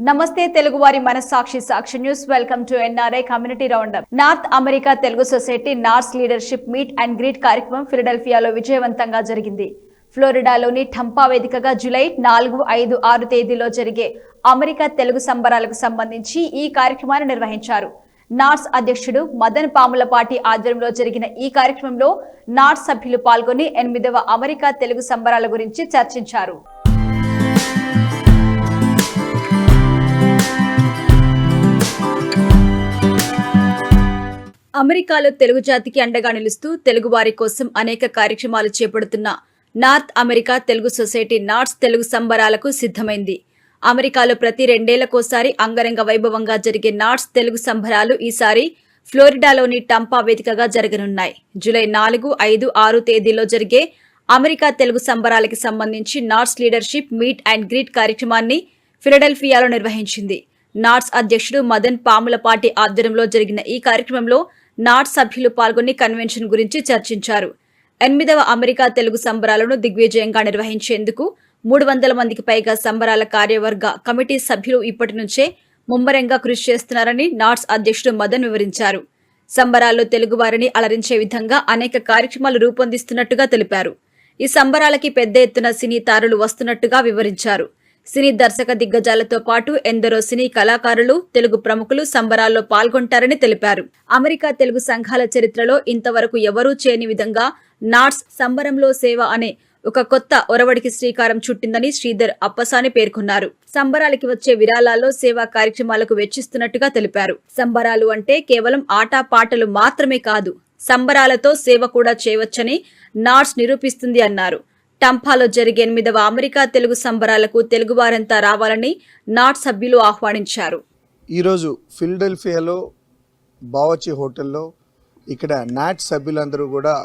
నమస్తే తెలుగువారి మనస్సాక్షి Sakshi news. Welcome to NRI community roundup. North America Telugu society NATS leadership meet and greet కార్యక్రమం ఫిలడెల్ఫియాలో విజయవంతంగా జరిగింది. ఫ్లోరిడాలోని ఠంపా వేదికగా జూలై 4, 5, 6 తేదీలో జరిగే అమెరికా తెలుగు సంబరాలకు సంబంధించి ఈ కార్యక్రమాన్ని నిర్వహించారు. నార్స్ అధ్యక్షుడు మదన్ పాములపాటి ఆధ్వర్యంలో జరిగిన ఈ కార్యక్రమంలో నార్స్ సభ్యులు పాల్గొని 8వ అమెరికా తెలుగు సంబరాల గురించి చర్చించారు. అమెరికాలో తెలుగు జాతికి అండగా నిలుస్తూ తెలుగువారి కోసం అనేక కార్యక్రమాలు చేపడుతున్న north America Telugu society NATS Telugu సంబరాలకు సిద్ధమైంది. అమెరికాలో ప్రతి 2 ఏళ్లకోసారి అంగరంగ వైభవంగా జరిగే నార్స్ తెలుగు సంబరాలు ఈసారి ఫ్లోరిడాలోని టంపా వేదికగా జరగనున్నాయి. జూలై 4, 5, 6 తేదీలో జరిగే అమెరికా తెలుగు సంబరాలకి సంబంధించి NATS leadership meet and greet కార్యక్రమాన్ని ఫిలడెల్ఫియాలో నిర్వహించింది. నార్స్ అధ్యక్షుడు మదన్ పాములపాటి ఆధ్వర్యంలో జరిగిన ఈ కార్యక్రమంలో నార్స్ సభ్యులు పాల్గొని కన్వెన్షన్ గురించి చర్చించారు. 8వ అమెరికా తెలుగు సంబరాలను దిగ్విజయంగా నిర్వహించేందుకు 300 మందికి పైగా సంబరాల కార్యవర్గ కమిటీ సభ్యులు ఇప్పటి నుంచే ముమ్మరంగా కృషి చేస్తున్నారని నార్స్ అధ్యక్షుడు మదన్ వివరించారు. సంబరాల్లో తెలుగువారిని అలరించే విధంగా అనేక కార్యక్రమాలు రూపొందిస్తున్నట్టుగా తెలిపారు. ఈ సంబరాలకి పెద్ద ఎత్తున సినీ తారులు వస్తున్నట్టుగా వివరించారు. సినీ దర్శక దిగ్గజాలతో పాటు ఎందరో సినీ కళాకారులు, తెలుగు ప్రముఖులు సంబరాల్లో పాల్గొంటారని తెలిపారు. అమెరికా తెలుగు సంఘాల చరిత్రలో ఇంతవరకు ఎవరూ చేయని విధంగా నార్స్ సంబరంలో సేవ అనే ఒక కొత్త ఒరవడికి శ్రీకారం చుట్టిందని శ్రీధర్ అప్పసాని పేర్కొన్నారు. సంబరాలకి వచ్చే విరాళాల్లో సేవా కార్యక్రమాలకు వెచ్చిస్తున్నట్టుగా తెలిపారు. సంబరాలు అంటే కేవలం ఆటపాటలు మాత్రమే కాదు, సంబరాలతో సేవ కూడా చేయవచ్చని నార్స్ నిరూపిస్తుంది అన్నారు. టంపాలో జరిగే 8వ అమెరికా తెలుగు సంబరాలకు తెలుగువారంతా రావాలని నార్స్ సభ్యులు ఆహ్వానించారు. ఈరోజు ఫిలడెల్ఫియాలో బావచి హోటల్లో ఇక్కడ నాట్స్ సభ్యులందరూ కూడా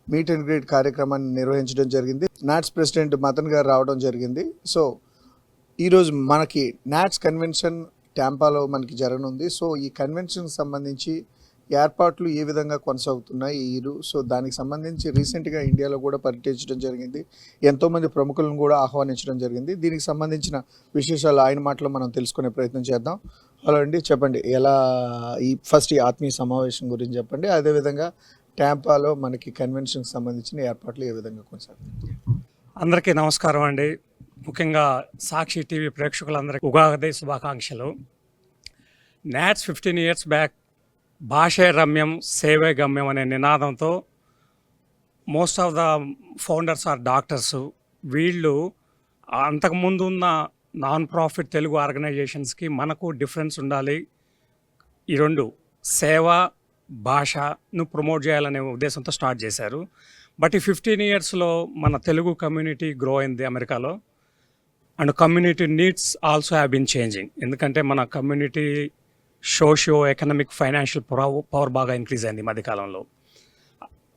మీట్ అండ్ గ్రీట్ కార్యక్రమాన్ని నిర్వహించడం జరిగింది. నాట్స్ ప్రెసిడెంట్ మదన్ గారు రావడం జరిగింది. సో ఈరోజు మనకి నాట్స్ కన్వెన్షన్ టాంపాలో మనకి జరగనుంది. సో ఈ కన్వెన్షన్కి సంబంధించి ఏర్పాట్లు ఏ విధంగా కొనసాగుతున్నాయి సో దానికి సంబంధించి రీసెంట్గా ఇండియాలో కూడా పర్యటించడం జరిగింది. ఎంతోమంది ప్రముఖులను కూడా ఆహ్వానించడం జరిగింది. దీనికి సంబంధించిన విశేషాలు ఆయన మాటలో మనం తెలుసుకునే ప్రయత్నం చేద్దాం. హలో అండి, చెప్పండి, ఎలా ఈ ఆత్మీయ సమావేశం గురించి చెప్పండి. అదేవిధంగా టాంపాలో మనకి కన్వెన్షన్కి సంబంధించిన ఏర్పాట్లు ఏ విధంగా కొనసాగుతాయి? అందరికీ నమస్కారం అండి. ముఖ్యంగా సాక్షి టీవీ ప్రేక్షకులందరికీ ఉగాది శుభాకాంక్షలు. నాట్స్ 15 years బ్యాక్ భాషే రమ్యం సేవే గమ్యం అనే నినాదంతో most of the founders are doctors. వీళ్ళు అంతకుముందు ఉన్న నాన్ ప్రాఫిట్ తెలుగు ఆర్గనైజేషన్స్కి మనకు డిఫరెన్స్ ఉండాలి. ఈ రెండు సేవ భాషను ప్రమోట్ చేయాలనే ఉద్దేశంతో స్టార్ట్ చేశారు. బట్ ఈ 15 yearsలో మన తెలుగు కమ్యూనిటీ గ్రో అయింది అమెరికాలో. And community needs also have been changing. ఎందుకంటే మన community socio economic financial power బాగా ఇంక్రీజ్ అయింది ఈ మధ్యకాలంలో.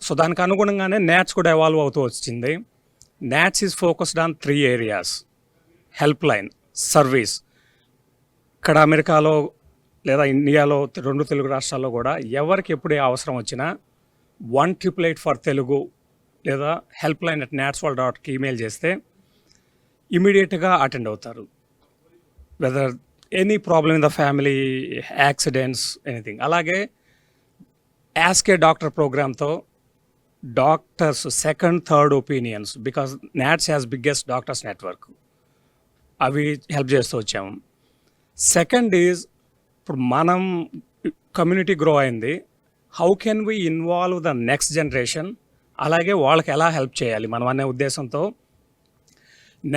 సో దానికి అనుగుణంగానే నాట్స్ కూడా ఎవాల్వ్ అవుతూ వచ్చింది. NATS is focused on 3 areas: helpline, service. ఇక్కడ అమెరికాలో లేదా ఇండియాలో 2 తెలుగు రాష్ట్రాల్లో కూడా ఎవరికి ఎప్పుడే అవసరం వచ్చినా 1888 ఫర్ తెలుగు లేదా హెల్ప్ లైన్ @natsworld.కి ఈమెయిల్ చేస్తే ఇమీడియట్గా అటెండ్ అవుతారు. Whether any problem in the family, accidents, anything. అలాగే యాస్క్ ఏ డాక్టర్ ప్రోగ్రామ్తో doctors second, third opinions, because NATS has biggest doctors network, అవి హెల్ప్ చేస్తూ వచ్చాము. సెకండ్ ఈజ్, ఇప్పుడు మనం కమ్యూనిటీ గ్రో అయింది, how can we involve the next generation, అలాగే వాళ్ళకి ఎలా హెల్ప్ చేయాలి మనం అనే ఉద్దేశంతో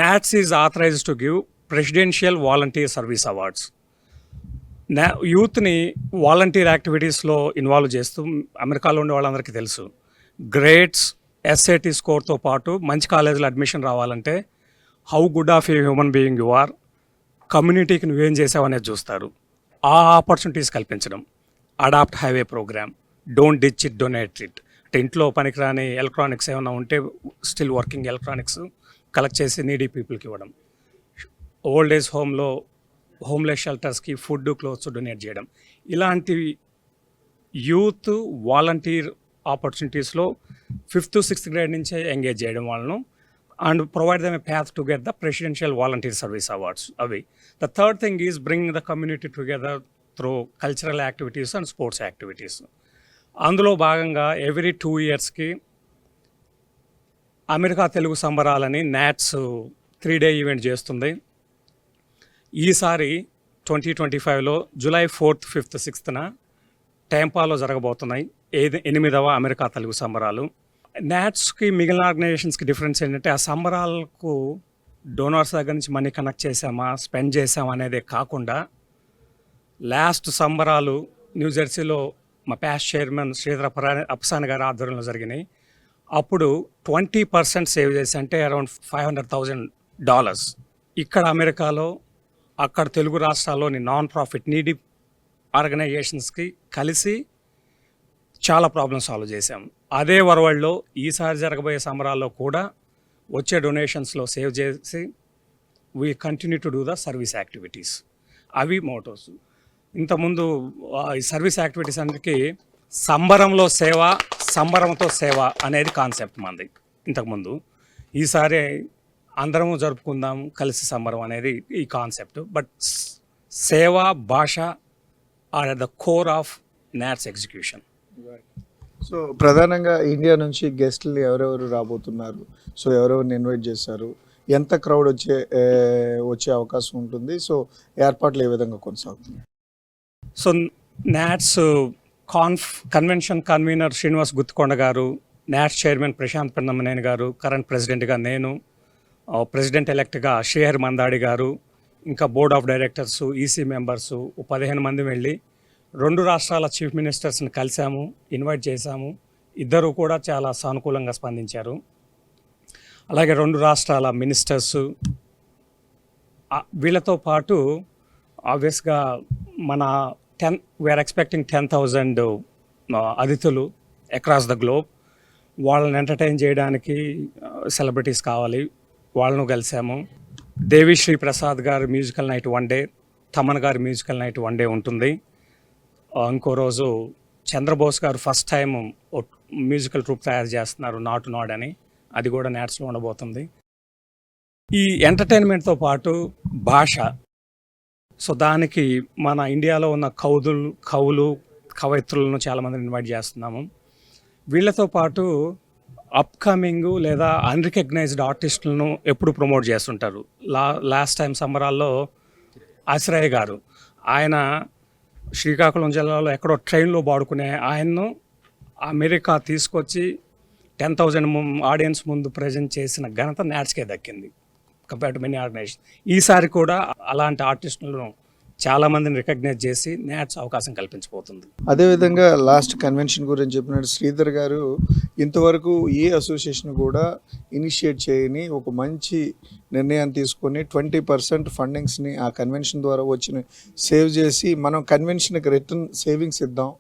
NATS is authorized to give presidential volunteer service awards. యూత్ని వాలంటీర్ యాక్టివిటీస్లో ఇన్వాల్వ్ చేస్తూ అమెరికాలో ఉండే వాళ్ళందరికీ తెలుసు, గ్రేడ్స్, SAT స్కోర్తో పాటు మంచి కాలేజీలో అడ్మిషన్ రావాలంటే how good of a human being you are, కమ్యూనిటీకి నువ్వేం చేసావు అనేది చూస్తారు. ఆ ఆపర్చునిటీస్ కల్పించడం. Adopt highway program, don't ditch it, donate it. అంటే ఇంట్లో పనికిరాని ఎలక్ట్రానిక్స్ ఏమైనా ఉంటే స్టిల్ వర్కింగ్ ఎలక్ట్రానిక్స్ కలెక్ట్ చేసి నీడీ పీపుల్కి ఇవ్వడం. ఓల్డ్ ఏజ్ హోమ్లో హోమ్లెస్ షెల్టర్స్కి ఫుడ్, క్లోత్స్ డొనేట్ చేయడం. ఇలాంటివి యూత్ వాలంటీర్ ఆపర్చునిటీస్లో 5th to 6th grade నుంచే ఎంగేజ్ చేయడం వాళ్ళను. and provide them a path to get the Presidential Volunteer Service Awards away. The third thing is bring the community together through cultural activities and sports activities. అందులో భాగంగా every 2 yearsకి America Telugu సంబరాలని NATS 3-day event చేస్తుంది. ఈసారి 2025లో July 4th, 5th, 6th టెంపాలో జరగబోతున్నాయి 8వ America Telugu సంబరాలు. నాట్స్కి మిగిలిన ఆర్గనైజేషన్స్కి డిఫరెన్స్ ఏంటంటే ఆ సంబరాలకు డోనర్స్ దగ్గర నుంచి మనీ కనెక్ట్ చేసామా, స్పెండ్ చేసామా అనేదే కాకుండా లాస్ట్ సంబరాలు న్యూజెర్సీలో మా ప్యాస్ట్ చైర్మన్ శ్రీధర అప్సాని గారి ఆధ్వర్యంలో జరిగినాయి. అప్పుడు 20% సేవ్ చేసి, అంటే అరౌండ్ $500,000 ఇక్కడ అమెరికాలో అక్కడ తెలుగు రాష్ట్రాల్లోని నాన్ ప్రాఫిట్ నీడీ ఆర్గనైజేషన్స్కి కలిసి చాలా ప్రాబ్లమ్స్ సాల్వ్ చేశాం. అదే వరవడిలో ఈసారి జరగబోయే సంబరాల్లో కూడా వచ్చే డొనేషన్స్లో సేవ్ చేసి we continue to do the service activities. అవి మోటోస్. ఇంతకుముందు ఈ సర్వీస్ యాక్టివిటీస్ అన్నిటికీ సంబరంలో సేవ, సంబరంతో సేవ అనేది కాన్సెప్ట్ మంది ఇంతకుముందు. ఈసారి అందరము జరుపుకుందాం కలిసి సంబరం అనేది ఈ కాన్సెప్ట్. బట్ సేవ, భాష are at the core of NATS execution. So ప్రధానంగా ఇండియా నుంచి గెస్ట్లు ఎవరెవరు రాబోతున్నారు? సో ఎవరెవరిని ఇన్వైట్ చేశారు? ఎంత క్రౌడ్ వచ్చే అవకాశం ఉంటుంది? సో ఏర్పాట్లు ఏ విధంగా కొనసాగుతుంది? So NATS convention convener Srinivas Guttikonda garu, NATS chairman Prashanth Pinnamaneni గారు, కరెంట్ ప్రెసిడెంట్గా నేను, ప్రెసిడెంట్ ఎలెక్ట్గా శ్రీహరి మందాడి గారు, ఇంకా board of directors, EC members 15 మంది వెళ్ళి 2 రాష్ట్రాల చీఫ్ మినిస్టర్స్ని కలిసాము, ఇన్వైట్ చేశాము. ఇద్దరు కూడా చాలా సానుకూలంగా స్పందించారు. అలాగే 2 రాష్ట్రాల మినిస్టర్సు, వీళ్ళతో పాటు ఆబ్వియస్గా మన వీఆర్ ఎక్స్పెక్టింగ్ 10,000 అతిథులు అక్రాస్ ద గ్లోబ్. వాళ్ళని ఎంటర్టైన్ చేయడానికి సెలబ్రిటీస్ కావాలి, వాళ్ళను కలిసాము. దేవిశ్రీ ప్రసాద్ గారి మ్యూజికల్ నైట్ 1 day, తమన్ గారి మ్యూజికల్ నైట్ 1 day ఉంటుంది. ఇంకో రోజు చంద్రబోస్ గారు ఫస్ట్ టైం మ్యూజికల్ ట్రూప్ తయారు చేస్తున్నారు, నాటు నాడ్ అని, అది కూడా నాట్స్లో ఉండబోతుంది. ఈ ఎంటర్టైన్మెంట్తో పాటు భాష. సో దానికి మన ఇండియాలో ఉన్న కవులు, కవయిత్రులను చాలామందిని ఇన్వైట్ చేస్తున్నాము. వీళ్ళతో పాటు అప్కమింగ్ లేదా అన్రికగ్నైజ్డ్ ఆర్టిస్టులను ఎప్పుడు ప్రమోట్ చేస్తుంటారు. లాస్ట్ టైం సంబరాల్లో ఆశ్రయ గారు, ఆయన శ్రీకాకుళం జిల్లాలో ఎక్కడో ట్రైన్లో పాడుకునే ఆయన్ను అమెరికా తీసుకొచ్చి 10,000 ఆడియన్స్ ముందు ప్రజెంట్ చేసిన ఘనత నాట్స్కే దక్కింది కంపేర్ టు మెనీ ఆర్గనైజేషన్. ఈసారి కూడా అలాంటి ఆర్టిస్టులను చాలామందిని రికగ్నైజ్ చేసి నాట్స్ అవకాశం కల్పించబోతుంది. అదేవిధంగా లాస్ట్ కన్వెన్షన్ గురించి చెప్పినట్టు శ్రీధర్ గారు ఇంతవరకు ఏ అసోసియేషన్ కూడా ఇనిషియేట్ చేయని ఒక మంచి నిర్ణయాన్ని తీసుకొని 20% ఫండింగ్స్ని ఆ కన్వెన్షన్ ద్వారా వచ్చిన సేవ్ చేసి మనం కన్వెన్షన్కి రిటర్న్ సేవింగ్స్ ఇద్దాం,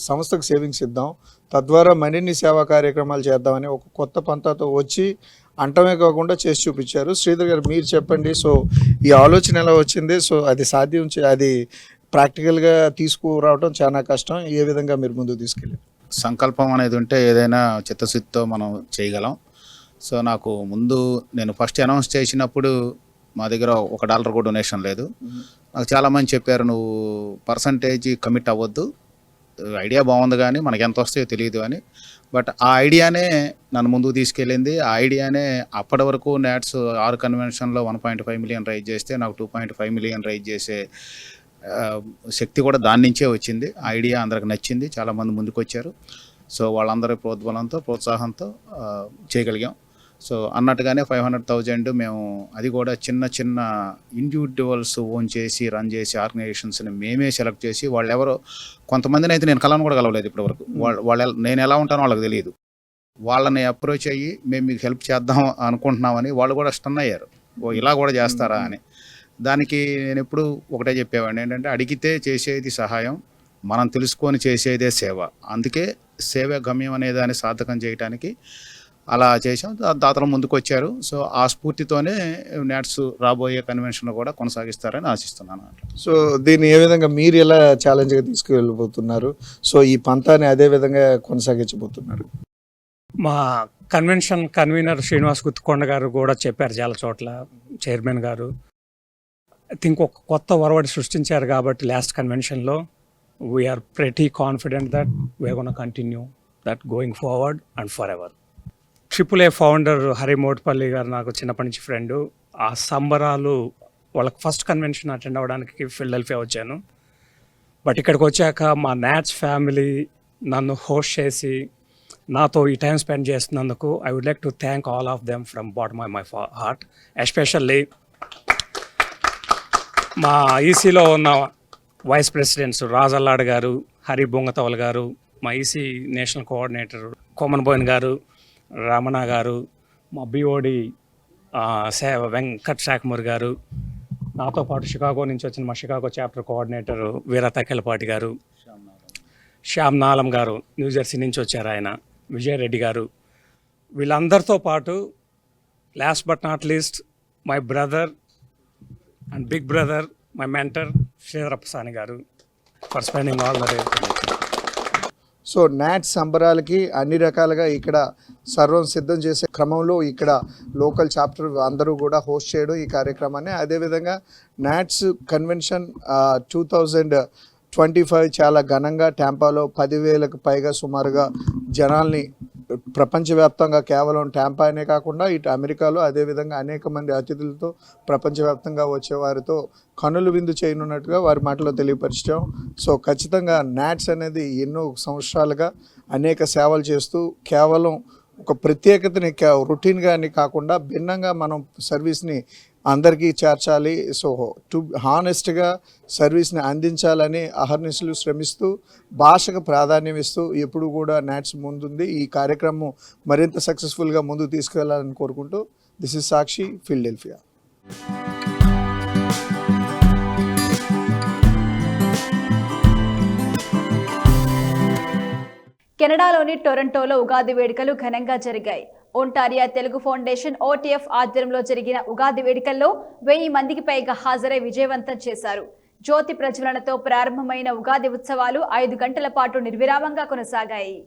సంస్థకు సేవింగ్స్ ఇద్దాం, తద్వారా మరిన్ని సేవా కార్యక్రమాలు చేద్దామని ఒక కొత్త పంతాతో వచ్చి అంటమే కాకుండా చేసి చూపించారు. శ్రీధర్ గారు మీరు చెప్పండి. సో ఈ ఆలోచన ఎలా వచ్చింది? సో అది అది ప్రాక్టికల్గా తీసుకురావడం చాలా కష్టం. ఏ విధంగా మీరు ముందుకు తీసుకెళ్ళారు? సంకల్పం అనేది ఉంటే ఏదైనా చిత్తశుద్ధితో మనం చేయగలం. సో నాకు ముందు నేను ఫస్ట్ అనౌన్స్ చేసినప్పుడు మా దగ్గర $1 కూడా డొనేషన్ లేదు. నాకు చాలామంది చెప్పారు, నువ్వు పర్సంటేజ్ కమిట్ అవ్వద్దు, ఐడియా బాగుంది కానీ మనకి ఎంత వస్తాయో తెలియదు అని. బట్ ఆ ఐడియానే నన్ను ముందుకు తీసుకెళ్ళింది. ఆ ఐడియానే అప్పటి వరకు నాట్స్ 6 కన్వెన్షన్లో 1.5 million రైజ్ చేస్తే నాకు 2.5 million రైజ్ చేసే శక్తి కూడా దాని నుంచే వచ్చింది. ఐడియా అందరికి నచ్చింది, చాలామంది ముందుకు వచ్చారు. సో వాళ్ళందరి ప్రోద్బలంతో, ప్రోత్సాహంతో చేయగలిగాం. సో అన్నట్టుగానే 500,000 మేము అది కూడా చిన్న చిన్న ఇండివిజువల్స్ ఓన్ చేసి రన్ చేసి ఆర్గనైజేషన్స్ని మేమే సెలెక్ట్ చేసి, వాళ్ళు ఎవరో కొంతమందిని అయితే నేను కలను కూడా కలవలేదు ఇప్పటివరకు. వాళ్ళు నేను ఎలా ఉంటానో వాళ్ళకి తెలియదు. వాళ్ళని అప్రోచ్ అయ్యి మేము మీకు హెల్ప్ చేద్దాం అనుకుంటున్నామని వాళ్ళు కూడా స్టన్ అయ్యారు, ఓ ఇలా కూడా చేస్తారా అని. దానికి నేను ఎప్పుడు ఒకటే చెప్పేవాడిని, ఏంటంటే అడిగితే చేసేది సహాయం, మనం తెలుసుకొని చేసేదే సేవ. అందుకే సేవ గమ్యం అనే దాన్ని సార్థకం చేయడానికి అలా చేసాం. దాతలు ముందుకు వచ్చారు. సో ఆ స్ఫూర్తితోనే నాట్స్ రాబోయే కన్వెన్షన్ కూడా కొనసాగిస్తారని ఆశిస్తున్నాను. సో దీన్ని ఏ విధంగా మీరు ఎలా ఛాలెంజ్గా తీసుకువెళ్ళిపోతున్నారు? సో ఈ పంతాన్ని అదే విధంగా కొనసాగించబోతున్నారు? మా కన్వెన్షన్ కన్వీనర్ శ్రీనివాస్ గుత్తుకొండ గారు కూడా చెప్పారు చాలా చోట్ల, చైర్మన్ గారు. ఐ థింక్ ఒక కొత్త ఒరవడి సృష్టించారు కాబట్టి లాస్ట్ కన్వెన్షన్లో we're pretty confident that we're gonna continue that going forward and forever. AAA founder Hari Motpalli గారు నాకు చిన్నప్పటి నుంచి ఫ్రెండు. ఆ సంబరాలు వాళ్ళకి ఫస్ట్ కన్వెన్షన్ అటెండ్ అవ్వడానికి ఫిలడెల్ఫియా వచ్చాను. బట్ ఇక్కడికి వచ్చాక మా నాట్స్ ఫ్యామిలీ నన్ను హోస్ట్ చేసి నాతో ఈ టైం స్పెండ్ చేస్తున్నందుకు I would like to thank all of them from bottom of my heart. Especially మా ఈసీలో ఉన్న వైస్ ప్రెసిడెంట్స్ రాజల్లాడ్ గారు, హరి బొంగతవల్ గారు, మా ఈసీ నేషనల్ కోఆర్డినేటర్ కోమన్బోయిన్ గారు, రమణ గారు, మా బిఓడి వెంకట్ శాఖమూర్ గారు, నాతో పాటు షికాగో నుంచి వచ్చిన మా షికాగో చాప్టర్ కోఆర్డినేటర్ వీర తక్కెలపాటి గారు, శ్యామ్ నాలం గారు న్యూజెర్సీ నుంచి వచ్చారు ఆయన, విజయరెడ్డి గారు, వీళ్ళందరితో పాటు last but not least my brother and big brother, my mentor Sridhar Appasani గారు for spending all the day. So NATS సంబరాలకి అన్ని రకాలుగా ఇక్కడ సర్వం సిద్ధం చేసే క్రమంలో ఇక్కడ లోకల్ చాప్టర్ అందరూ కూడా హోస్ట్ చేయడం ఈ కార్యక్రమాన్ని. అదేవిధంగా నాట్స్ కన్వెన్షన్ 2025 చాలా ఘనంగా టాంపాలో 10,000కు పైగా సుమారుగా జనాల్ని ప్రపంచవ్యాప్తంగా, కేవలం టాంపా అనే కాకుండా ఇటు అమెరికాలో అదేవిధంగా అనేక మంది అతిథులతో ప్రపంచవ్యాప్తంగా వచ్చే వారితో కనులు విందు చేయనున్నట్టుగా వారి మాటలో తెలియపరిచాం. సో ఖచ్చితంగా నాట్స్ అనేది ఎన్నో సంవత్సరాలుగా అనేక సేవలు చేస్తూ కేవలం ఒక ప్రత్యేకతని రొటీన్గాని కాకుండా భిన్నంగా మనం సర్వీస్ని అందరికీ చేర్చాలి, సో టు హానెస్ట్గా సర్వీస్ని అందించాలని అహర్నిశలు శ్రమిస్తూ భాషకు ప్రాధాన్యం ఇస్తూ ఎప్పుడు కూడా నాట్స్ ముందుంది. ఈ కార్యక్రమం మరింత సక్సెస్ఫుల్గా ముందుకు తీసుకెళ్లాలని కోరుకుంటూ దిస్ ఇస్ సాక్షి, ఫిలడెల్ఫియా. కెనడాలోని టొరంటోలో ఉగాది వేడుకలు ఘనంగా జరిగాయి. ఒంటారియా తెలుగు ఫౌండేషన్ OTF ఆధ్వర్యంలో జరిగిన ఉగాది వేడుకల్లో 1000 మందికి పైగా హాజరై విజయవంతం చేశారు. జ్యోతి ప్రజ్వలనతో ప్రారంభమైన ఉగాది ఉత్సవాలు 5 గంటల పాటు నిర్విరామంగా కొనసాగాయి.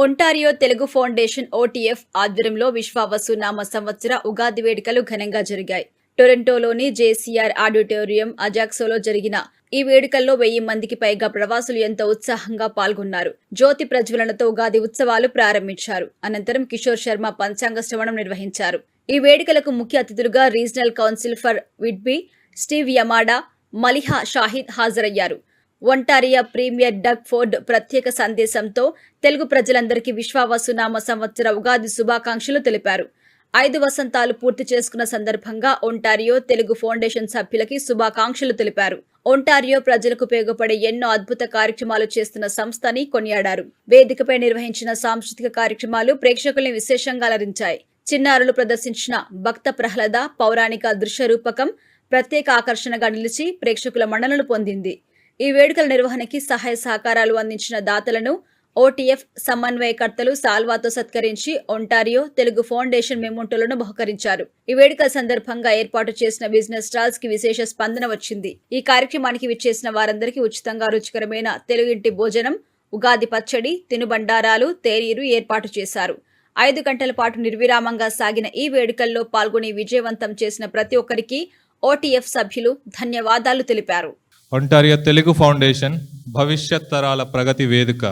ఒంటారియో తెలుగు ఫౌండేషన్ OTF ఆధ్వర్యంలో విశ్వావసు నామ సంవత్సర ఉగాది వేడుకలు ఘనంగా జరిగాయి. టొరంటోలోని JCR ఆడిటోరియం అజాక్సోలో జరిగిన ఈ వేడుకల్లో 1000 మందికి పైగా ప్రవాసులు ఎంతో ఉత్సాహంగా పాల్గొన్నారు. జ్యోతి ప్రజ్వలనతో ఉగాది ఉత్సవాలు ప్రారంభించారు. అనంతరం కిషోర్ శర్మ పంచాంగ శ్రవణం నిర్వహించారు. ఈ వేడుకలకు ముఖ్య అతిథులుగా regional council for Whitby Steve Yamada, Maliha Shahid హాజరయ్యారు. ఒంటారియా ప్రీమియర్ డగ్ ఫోర్డ్ ప్రత్యేక సందేశంతో తెలుగు ప్రజలందరికీ విశ్వావసు నామ సంవత్సర ఉగాది శుభాకాంక్షలు తెలిపారు. 5 వసంతాలు పూర్తి చేసుకున్న సందర్భంగా ఒంటారియో తెలుగు ఫౌండేషన్ సభ్యులకి శుభాకాంక్షలు తెలిపారు. ఒంటారియో ప్రజలకు ఉపయోగపడే ఎన్నో అద్భుత కార్యక్రమాలు చేస్తున్న సంస్థని కొనియాడారు. వేదికపై నిర్వహించిన సాంస్కృతిక కార్యక్రమాలు ప్రేక్షకుల్ని విశేషంగా అలరించాయి. చిన్నారులు ప్రదర్శించిన భక్త ప్రహ్లాద పౌరాణిక దృశ్య రూపకం ప్రత్యేక ఆకర్షణగా నిలిచి ప్రేక్షకుల మన్ననలు పొందింది. ఈ వేడుకల నిర్వహణకి సహాయ సహకారాలు అందించిన దాతలను OTF సమన్వయకర్తలు సాల్వాతో సత్కరించి ఒంటారియో తెలుగు ఫౌండేషన్ మెమోంటోలను బహుకరించారు. ఈ వేడుకల సందర్భంగా ఏర్పాటు చేసిన బిజినెస్ స్టాల్స్ కి విశేష స్పందన వచ్చింది. ఈ కార్యక్రమానికి విచ్చేసిన వారందరికీ ఉచితంగా రుచికరమైన తెలుగింటి భోజనం, ఉగాది పచ్చడి, తినుబండారాలు, తేనీరు ఏర్పాటు చేశారు. 5 గంటల పాటు నిర్విరామంగా సాగిన ఈ వేడుకల్లో పాల్గొని విజయవంతం చేసిన ప్రతి ఒక్కరికి OTF సభ్యులు ధన్యవాదాలు తెలిపారు. ఒంటారియో తెలుగు ఫౌండేషన్ భవిష్యత్ తరాల ప్రగతి వేదిక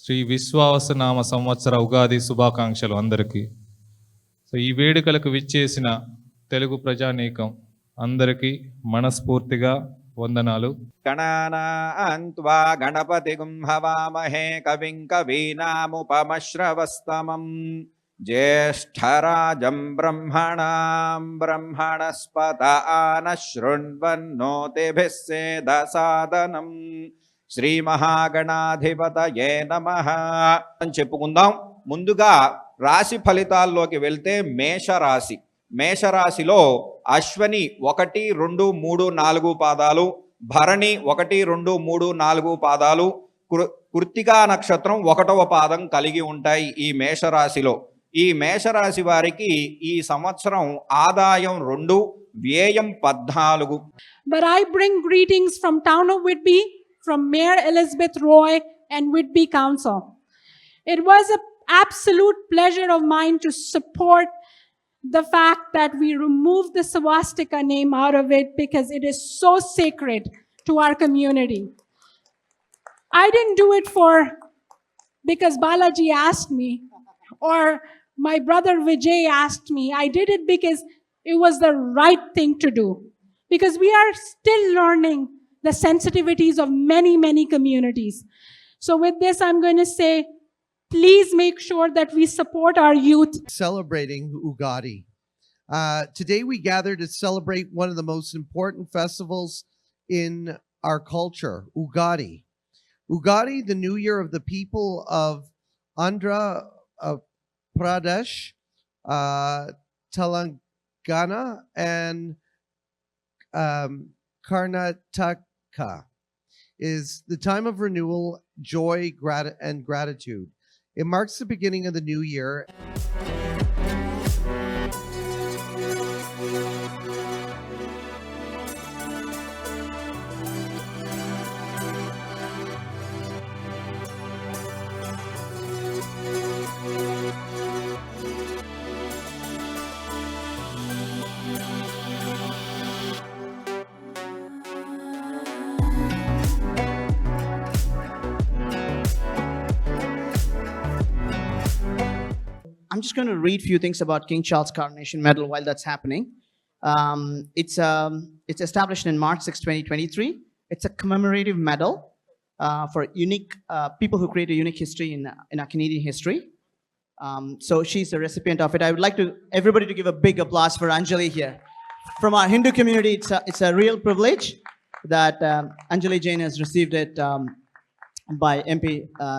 శ్రీ విశ్వావసనామ సంవత్సర ఉగాది శుభాకాంక్షలు అందరికీ. సో ఈ వేడుకలకు విచ్చేసిన తెలుగు ప్రజానీకం అందరికీ మనస్ఫూర్తిగా వందనాలు. గణానాన్త్వా గణపతిగుం హవామహే కవిం కవీనాముపమశ్రవస్తమం జ్యేష్ఠరాజం బ్రహ్మణాం బ్రహ్మణస్పత ఆనశృణ్వన్నోతిభిः సేదసాదనం శ్రీ మహాగణాధిపతయే నమః అని చెప్పుకుందాం. ముందుగా రాశి ఫలితాల్లోకి వెళ్తే మేషరాశి. మేషరాశిలో అశ్వని 1, 2, 3, 4 పాదాలు, భరణి 1, 2, 3, 4 పాదాలు, కృత్తికా నక్షత్రం 1వ పాదం కలిగి ఉంటాయి ఈ మేషరాశిలో. ఈ మేషరాశి వారికి ఈ సంవత్సరం ఆదాయం 2, వ్యయం 14. But I bring greetings from town of Whitby, from Mayor Elizabeth Roy and Whitby Council. It was an absolute pleasure of mine to support the fact that we removed the swastika name out of it because it is so sacred to our community. I didn't do it because Balaji asked me or my brother Vijay asked me. I did it because it was the right thing to do. Because we are still learning the sensitivities of many, many communities. So with this, I'm going to say, please make sure that we support our youth. Celebrating Ugadi. Today we gather to celebrate one of the most important festivals in our culture, Ugadi. Ugadi, the new year of the people of Andhra Pradesh, Telangana, and Karnataka, is the time of renewal, joy, and gratitude. It marks the beginning of the new year. I'm just going to read a few things about King Charles Coronation Medal while that's happening. It's established in March 6, 2023. It's a commemorative medal for unique people who create a unique history in our Canadian history. So she's a recipient of it. I would like everybody to give a big applause for Anjali here. From our Hindu community, it's a real privilege that Anjali Jain has received it by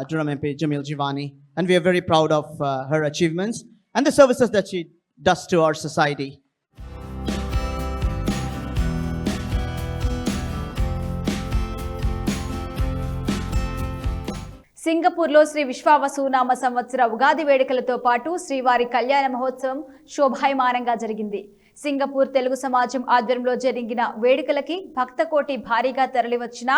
Durham MP Jamil Jivani. And we are very proud of her achievements and the services that she does to our society. సింగపూర్లో శ్రీ విశ్వావసునామ సంవత్సర ఉగాది వేడుకలతో పాటు శ్రీవారి కళ్యాణ మహోత్సవం శోభాయమానంగా జరిగింది. Singapore Telugu సమాజం ఆధ్వర్యంలో జరిగిన వేడుకలకి భక్తకోటి భారీగా తరలివచ్చిన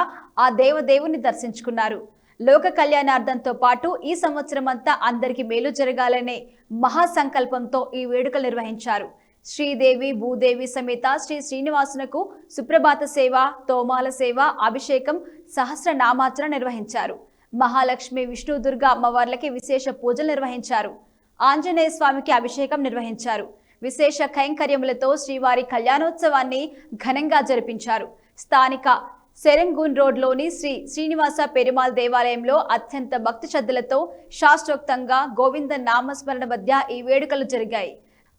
ఆ దేవదేవుని దర్శించుకున్నారు. లోక కళ్యాణార్థంతో పాటు ఈ సంవత్సరమంతా అందరికీ మేలు జరగాలనే మహాసంకల్పంతో ఈ వేడుకలు నిర్వహించారు. శ్రీదేవి భూదేవి సమేత శ్రీ శ్రీనివాసునకు సుప్రభాత సేవ, తోమాల సేవ, అభిషేకం, సహస్రనామార్చన నిర్వహించారు. మహాలక్ష్మి, విష్ణు, దుర్గా అమ్మవార్లకి విశేష పూజలు నిర్వహించారు. ఆంజనేయ స్వామికి అభిషేకం నిర్వహించారు. విశేష కైంకర్యములతో శ్రీవారి కళ్యాణోత్సవాన్ని ఘనంగా జరిపించారు. స్థానిక సెరంగూన్ రోడ్లోని శ్రీ శ్రీనివాస పెరుమాల్ దేవాలయంలో అత్యంత భక్తి శ్రద్ధలతో శాస్త్రోక్తంగా గోవింద నామస్మరణ మధ్య ఈ వేడుకలు జరిగాయి.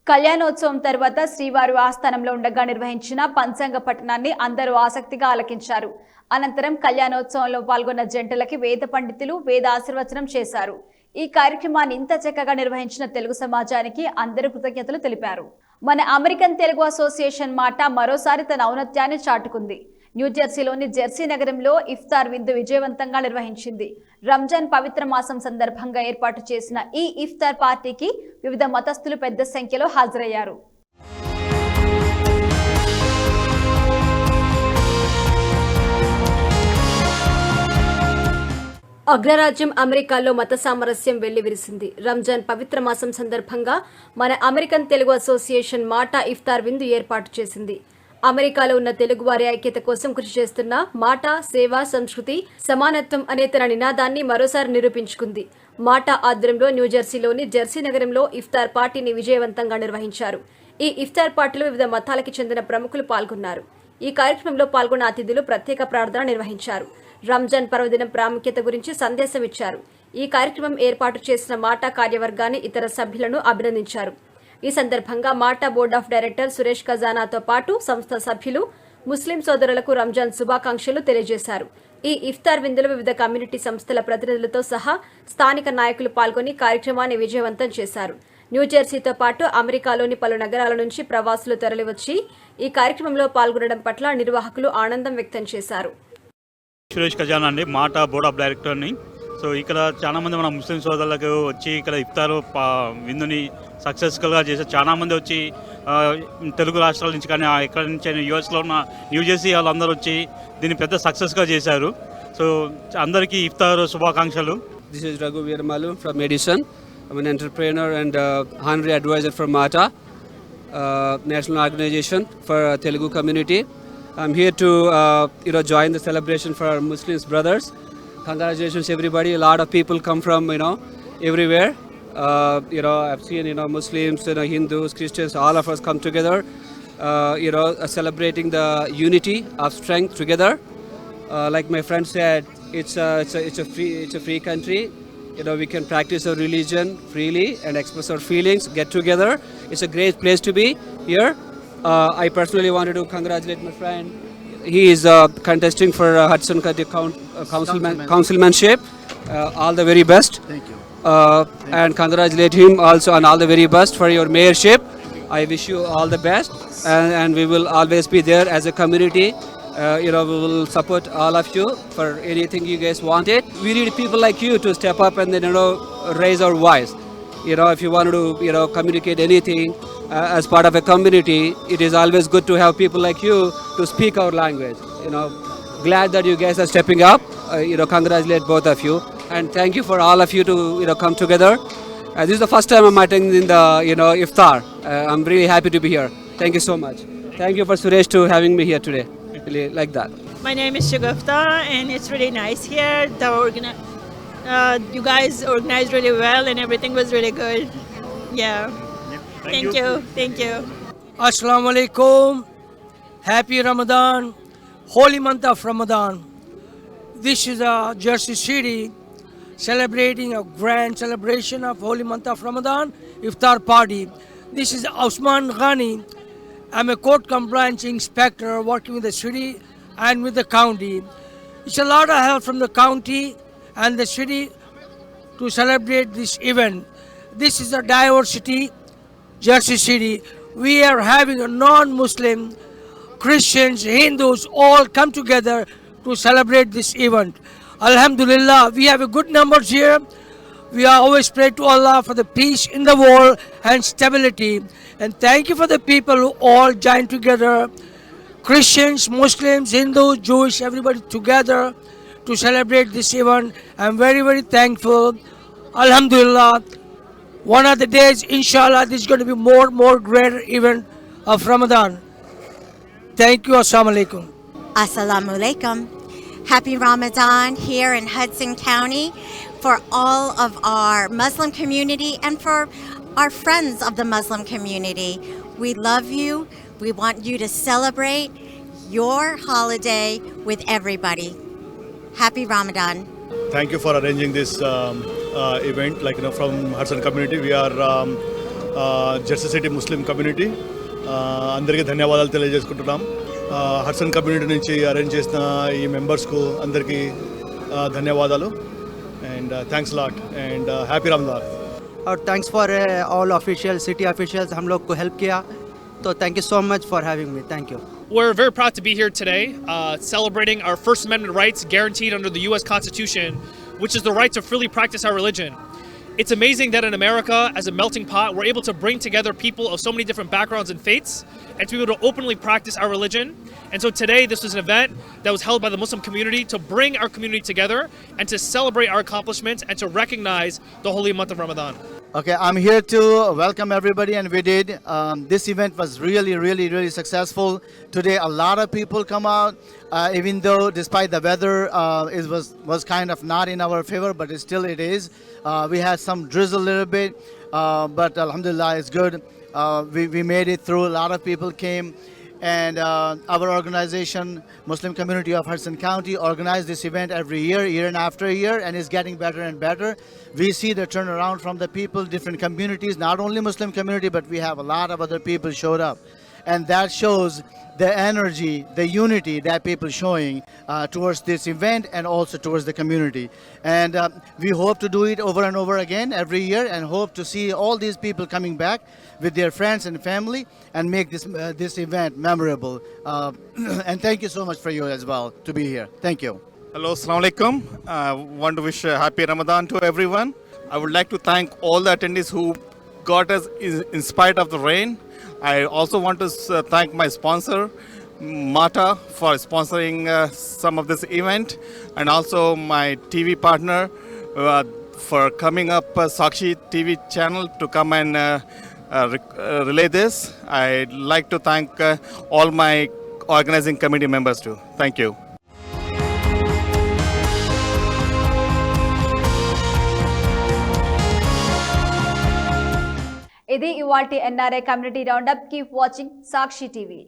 కళ్యాణోత్సవం తర్వాత శ్రీవారు ఆస్థానంలో ఉండగా నిర్వహించిన పంచాంగ పఠనాన్ని అందరూ ఆసక్తిగా ఆలకించారు. అనంతరం కళ్యాణోత్సవంలో పాల్గొన్న జంటలకి వేద పండితులు వేద ఆశీర్వచనం చేశారు. ఈ కార్యక్రమాన్ని ఇంత చక్కగా నిర్వహించిన తెలుగు సమాజానికి అందరూ కృతజ్ఞతలు తెలిపారు. మన అమెరికన్ తెలుగు అసోసియేషన్ మాట మరోసారి తన ఔన్నత్యాన్ని చాటుకుంది. న్యూజెర్సీలోని జెర్సీ నగరంలో ఇఫ్తార్ విందు విజయవంతంగా నిర్వహించింది. రంజాన్ పవిత్ర మాసం సందర్భంగా ఏర్పాటు చేసిన ఈ ఇఫ్తార్ పార్టీకి వివిధ మతస్థులు పెద్ద సంఖ్యలో హాజరయ్యారు. అగ్రరాజ్యం అమెరికాలో మత సామరస్యం వెల్లివిరిసింది. రంజాన్ పవిత్ర మాసం సందర్భంగా మన అమెరికన్ తెలుగు అసోసియేషన్ మాట ఇఫ్తార్ విందు ఏర్పాటు చేసింది. అమెరికాలో ఉన్న తెలుగువారి ఐక్యత కోసం కృషి చేస్తున్న మాట, సేవ, సంస్కృతి, సమానత్వం అనే తన నినాదాన్ని మరోసారి నిరూపించుకుంది. మాట ఆధ్వర్యంలో న్యూజెర్సీలోని జెర్సీ నగరంలో ఇఫ్తార్ పార్టీని విజయవంతంగా నిర్వహించారు. ఈ ఇఫ్తార్ పార్టీలో వివిధ మతాలకు చెందిన ప్రముఖులు పాల్గొన్నారు. ఈ కార్యక్రమంలో పాల్గొన్న అతిథులు ప్రత్యేక ప్రార్థన నిర్వహించారు. రంజాన్ పర్వదినం ప్రాముఖ్యత గురించి సందేశం ఇచ్చారు. ఈ కార్యక్రమం ఏర్పాటు చేసిన మాట కార్యవర్గాన్ని, ఇతర సభ్యులను అభినందించారు. ఈ సందర్భంగా మాట బోర్డ్ ఆఫ్ డైరెక్టర్ సురేష్ ఖజానాతో పాటు సంస్థ సభ్యులు ముస్లిం సోదరులకు రంజాన్ శుభాకాంక్షలు తెలియజేశారు. ఈ ఇఫ్తార్ విందులో వివిధ కమ్యూనిటీ సంస్థల ప్రతినిధులతో సహా స్థానిక నాయకులు పాల్గొని కార్యక్రమాన్ని విజయవంతం చేశారు. న్యూజెర్సీతో పాటు అమెరికాలోని పలు నగరాల నుంచి ప్రవాసులు తరలివచ్చి ఈ కార్యక్రమంలో పాల్గొనడం పట్ల నిర్వాహకులు ఆనందం వ్యక్తం చేశారు. సురేష్ ఖజానా అండి, మాట బోర్డ్ ఆఫ్ డైరెక్టర్ని. సో ఇక్కడ చాలామంది మన ముస్లిం సోదరులకు వచ్చి ఇక్కడ ఇఫ్తారు విందుని సక్సెస్ఫుల్గా చేశారు. చాలామంది వచ్చి తెలుగు రాష్ట్రాల నుంచి కానీ ఎక్కడి నుంచి యూఎస్లో ఉన్న న్యూజెర్సీ వాళ్ళందరూ వచ్చి దీన్ని పెద్ద సక్సెస్గా చేశారు. సో అందరికీ ఇఫ్తారు శుభాకాంక్షలు. This is Raghu Veeramalu from Edison. I'm an entrepreneur and honorary advisor for MATA, national organization for Telugu community. I'm here to join the celebration for our Muslims brothers. Congratulations everybody. A lot of people come from everywhere. I've seen Muslims, Hindus, Christians, all of us come together. Celebrating the unity of strength together. Like my friend said, it's a free country. We can practice our religion freely and express our feelings, get together. It's a great place to be here. I personally wanted to congratulate my friend. He is contesting for Hudson County councilmanship. All the very best. Thank you. And congratulate him also on all the very best for your mayorship. I wish you all the best, and we will always be there as a community. We will support all of you for anything you guys want it. We need people like you to step up and then raise our voice. If you want to communicate anything as part of a community, it is always good to have people like you to speak our language. Glad that you guys are stepping up. Congratulate both of you, and thank you for all of you to come together. This is the first time I'm attending the iftar. I'm really happy to be here. Thank you so much. Thank you for Suresh to having me here today. Really like that. My name is Shagufta, and it's really nice here. You guys organized really well, and everything was really good. Yeah. Thank you. Thank you. Assalamu alaikum. Happy Ramadan. Holy month of Ramadan. This is Jersey City celebrating a grand celebration of holy month of Ramadan iftar party. This is Osman Ghani. I'm a court compliance inspector working with the city and with the county. It's a lot of help from the county and the city to celebrate this event. This is a diversity, Jersey City. We are having a non-Muslim, Christians, Hindus all come together to celebrate this event. Alhamdulillah, we have a good numbers here. We always pray to Allah for the peace in the world and stability. And thank you for the people who all joined together, Christians, Muslims, Hindus, Jewish, everybody together to celebrate this event. I'm very, very thankful. Alhamdulillah, one of the days, inshallah, this is going to be more greater event of Ramadan. Thank you. Assalamu alaikum. Assalamu alaikum. Happy Ramadan here in Hudson County for all of our Muslim community and for our friends of the Muslim community. We love you. We want you to celebrate your holiday with everybody. Happy Ramadan. Thank you for arranging this event. From Hudson community, we are Jersey City Muslim community. అందరికీ ధన్యవాదాలు తెలియజేసుకుంటున్నాం. Hudson community నుంచి arrange చేసిన ఈ మెంబర్స్కు అందరికీ ధన్యవాదాలు and thanks a lot and happy Ramadan. और thanks for all officials, city officials, हम लोग को help किया. So thank you so much for having me. Thank you. We're very proud to be here today, celebrating our First Amendment rights guaranteed under the U.S. Constitution, which is the right to freely practice our religion. It's amazing that in America, as a melting pot, we're able to bring together people of so many different backgrounds and faiths and to be able to openly practice our religion. And so today, this was an event that was held by the Muslim community to bring our community together and to celebrate our accomplishments and to recognize the holy month of Ramadan. Okay, I'm here to welcome everybody, and we did. This event was really successful. Today, a lot of people come out, even though despite the weather, it was kind of not in our favor, but it is. We had some drizzle a little bit, but alhamdulillah, it's good. We made it through. A lot of people came. And our organization, Muslim Community of Hudson County, organized this event every year and after year, and is getting better and better. We see the turnaround from the people, different communities, not only Muslim community, but we have a lot of other people showed up. And that shows the energy, the unity that people showing towards this event and also towards the community. And we hope to do it over and over again every year, and hope to see all these people coming back with their friends and family and make this event memorable. And thank you so much for you as well to be here. Thank you. Hello, Assalamu alaikum. Want to wish a happy Ramadan to everyone. I would like to thank all the attendees who got us in spite of the rain. I also want to thank my sponsor, Mata, for sponsoring some of this event, and also my TV partner for coming up Sakshi TV channel to come and relay this. I'd like to thank all my organizing committee members too. Thank you. ఇది ఇవాల్టి NRI community roundup. Keep watching Sakshi TV.